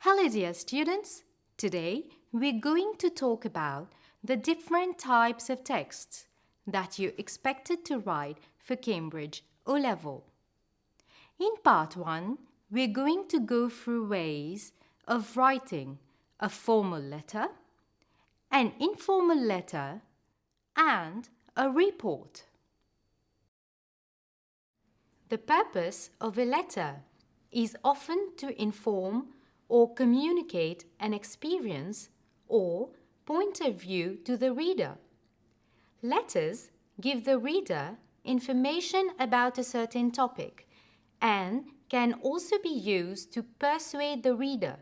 Hello dear students, today we're going to talk about the different types of texts that you're expected to write for Cambridge O-Level. In part 1, we're going to go through ways of writing a formal letter, an informal letter, and a report. The purpose of a letter is often to inform or communicate an experience or point of view to the reader. Letters give the reader information about a certain topic and can also be used to persuade the reader,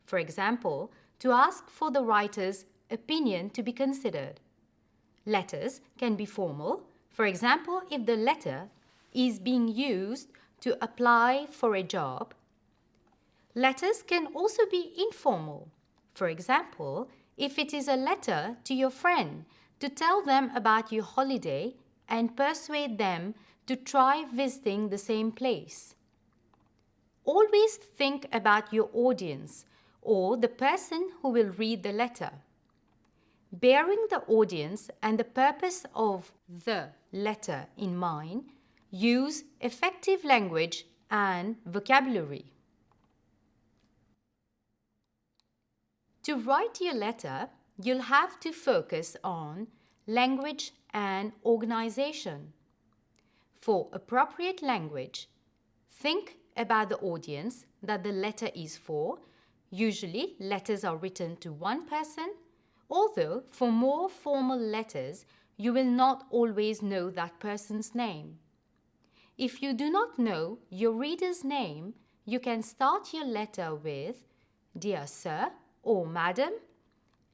for example, to ask for the writer's opinion to be considered. Letters can be formal, for example, if the letter is being used to apply for a job. Letters can also be informal. For example, if it is a letter to your friend to tell them about your holiday and persuade them to try visiting the same place. Always think about your audience or the person who will read the letter. Bearing the audience and the purpose of the letter in mind, use effective language and vocabulary. To write your letter, you'll have to focus on language and organization. For appropriate language, think about the audience that the letter is for. Usually, letters are written to one person, although for more formal letters, you will not always know that person's name. If you do not know your reader's name, you can start your letter with "Dear Sir" or "Madam,"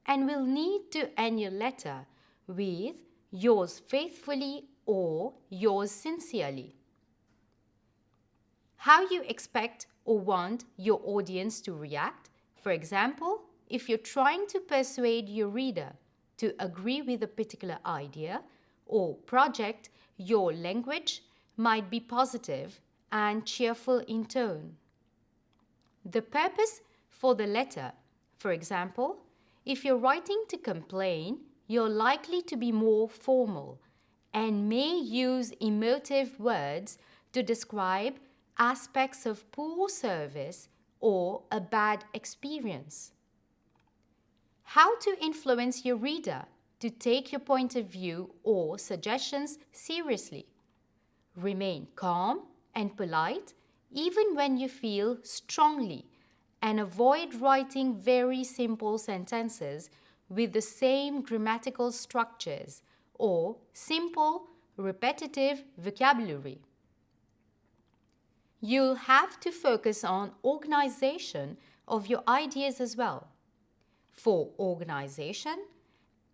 and will need to end your letter with "Yours faithfully" or "Yours sincerely." How you expect or want your audience to react. For example, if you're trying to persuade your reader to agree with a particular idea or project, your language might be positive and cheerful in tone. The purpose for the letter. For example, if you're writing to complain, you're likely to be more formal and may use emotive words to describe aspects of poor service or a bad experience. How to influence your reader to take your point of view or suggestions seriously. Remain calm and polite even when you feel strongly, and avoid writing very simple sentences with the same grammatical structures or simple, repetitive vocabulary. You'll have to focus on organization of your ideas as well. For organization,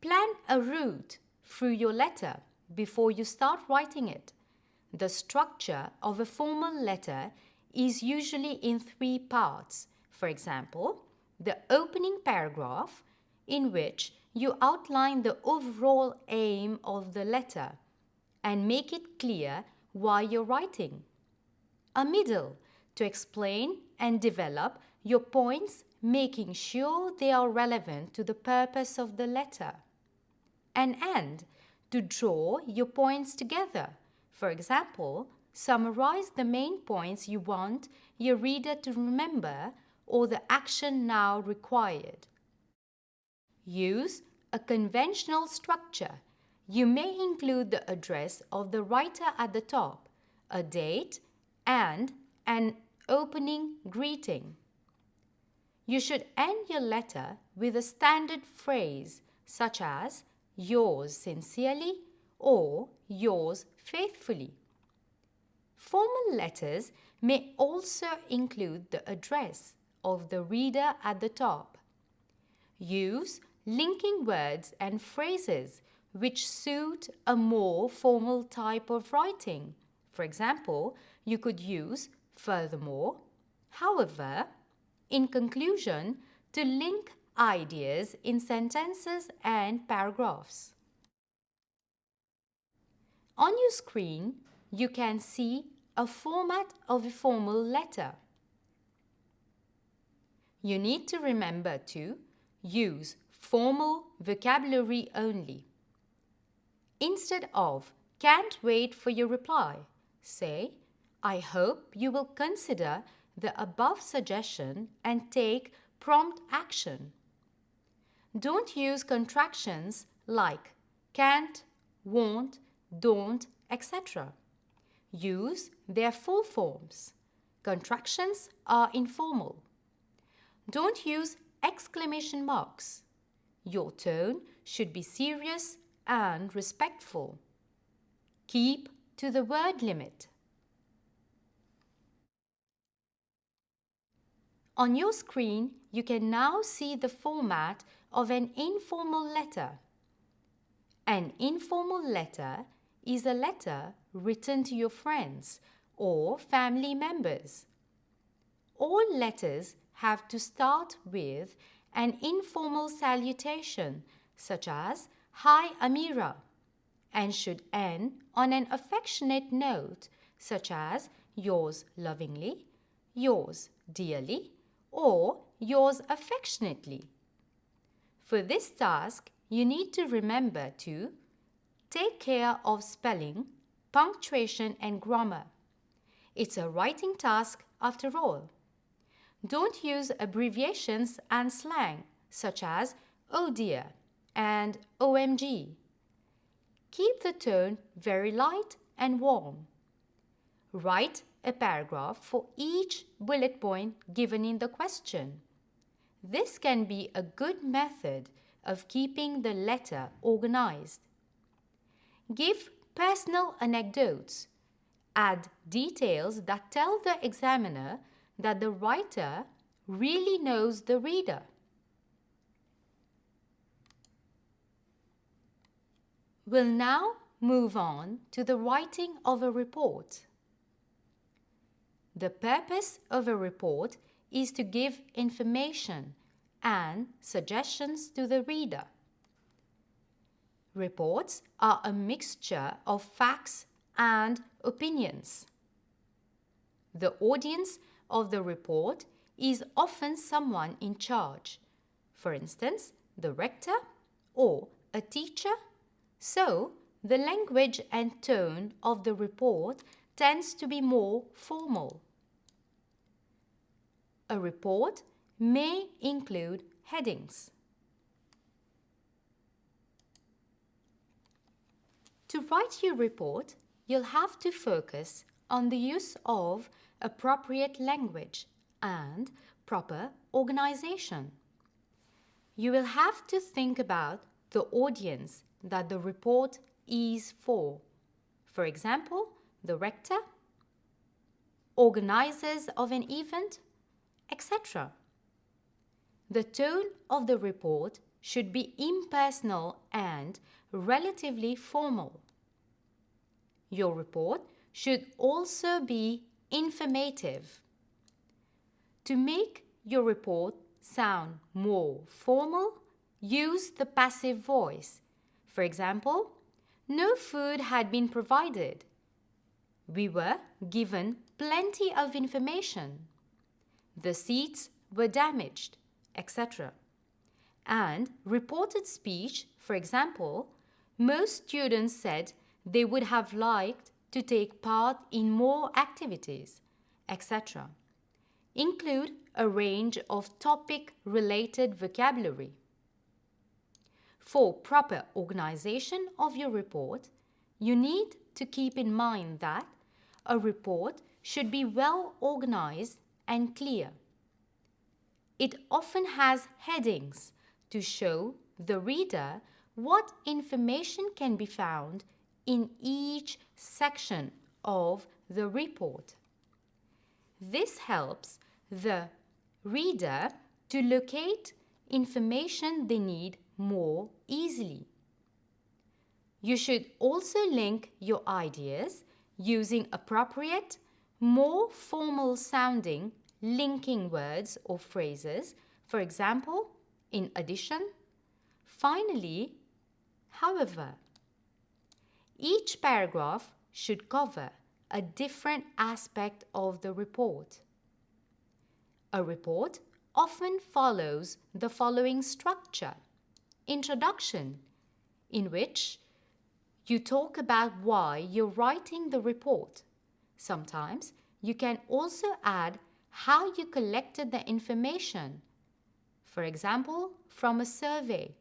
plan a route through your letter before you start writing it. The structure of a formal letter is usually in 3 parts. For example, the opening paragraph, in which you outline the overall aim of the letter and make it clear why you're writing. A middle, to explain and develop your points, making sure they are relevant to the purpose of the letter. An end, to draw your points together. For example, summarize the main points you want your reader to remember or the action now required. Use a conventional structure. You may include the address of the writer at the top, a date, and an opening greeting. You should end your letter with a standard phrase such as "Yours sincerely" or "Yours faithfully." Formal letters may also include the address of the reader at the top. Use linking words and phrases which suit a more formal type of writing. For example, you could use "furthermore," "however," "in conclusion," to link ideas in sentences and paragraphs. On your screen, you can see a format of a formal letter. you need to remember to use formal vocabulary only. Instead of "can't wait for your reply," say, "I hope you will consider the above suggestion and take prompt action." Don't use contractions like can't, won't, don't, etc. Use their full forms. Contractions are informal. Don't use exclamation marks. Your tone should be serious and respectful. Keep to the word limit. On your screen, you can now see the format of an informal letter. An informal letter is a letter written to your friends or family members. All letters have to start with an informal salutation such as "Hi Amira," and should end on an affectionate note such as "Yours lovingly," "Yours dearly," or "Yours affectionately." For this task, you need to remember to take care of spelling, punctuation and grammar. It's a writing task after all. Don't use abbreviations and slang such as "oh dear" and "OMG." Keep the tone very light and warm. Write a paragraph for each bullet point given in the question. This can be a good method of keeping the letter organized. Give personal anecdotes. Add details that tell the examiner that the writer really knows the reader. We'll now move on to the writing of a report. The purpose of a report is to give information and suggestions to the reader. Reports are a mixture of facts and opinions. The audience of the report is often someone in charge, for instance, the rector or a teacher. So, the language and tone of the report tends to be more formal. A report may include headings. To write your report, you'll have to focus on the use of appropriate language and proper organization. You will have to think about the audience that the report is for. For example, the rector, organizers of an event, etc. The tone of the report should be impersonal and relatively formal. Your report should also be informative. To make your report sound more formal, use the passive voice. For example, "No food had been provided." "We were given plenty of information." "The seats were damaged," etc. And reported speech, for example, "Most students said they would have liked to take part in more activities," etc. Include a range of topic-related vocabulary. For proper organization of your report, you need to keep in mind that a report should be well organized and clear. It often has headings to show the reader what information can be found in each section of the report. This helps the reader to locate information they need more easily. You should also link your ideas using appropriate, more formal sounding linking words or phrases, for example, "in addition," "finally," "however." Each paragraph should cover a different aspect of the report. A report often follows the following structure. Introduction, in which you talk about why you're writing the report. Sometimes you can also add how you collected the information, for example, from a survey.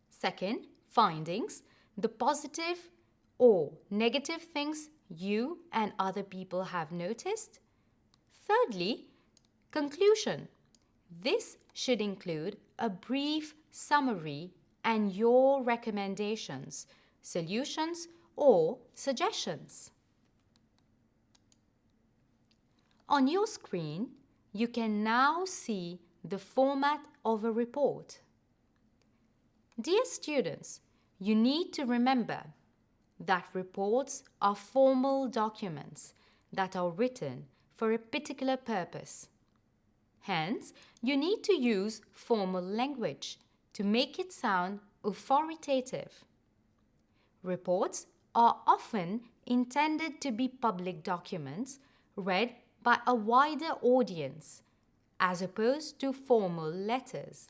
Second, findings, the positive or negative things you and other people have noticed. Thirdly, conclusion. This should include a brief summary and your recommendations, solutions, or suggestions. On your screen, you can now see the format of a report. Dear students, you need to remember that reports are formal documents that are written for a particular purpose. Hence, you need to use formal language to make it sound authoritative. Reports are often intended to be public documents read by a wider audience, as opposed to formal letters.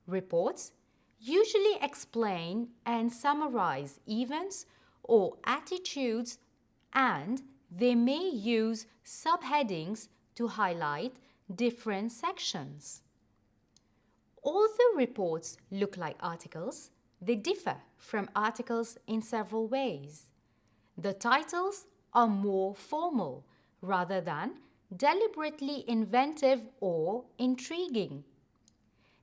Reports usually explain and summarize events or attitudes, and they may use subheadings to highlight different sections. Although reports look like articles, they differ from articles in several ways. The titles are more formal rather than deliberately inventive or intriguing.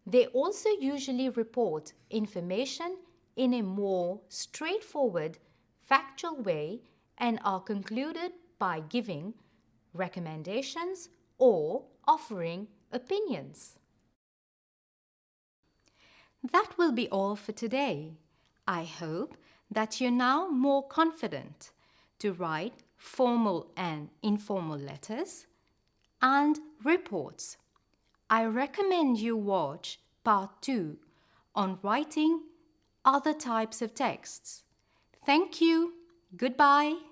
They also usually report information in a more straightforward, factual way and are concluded by giving recommendations or offering opinions. That will be all for today. I hope that you're now more confident to write formal and informal letters and reports. I recommend you watch part 2 on writing other types of texts. Thank you. Goodbye.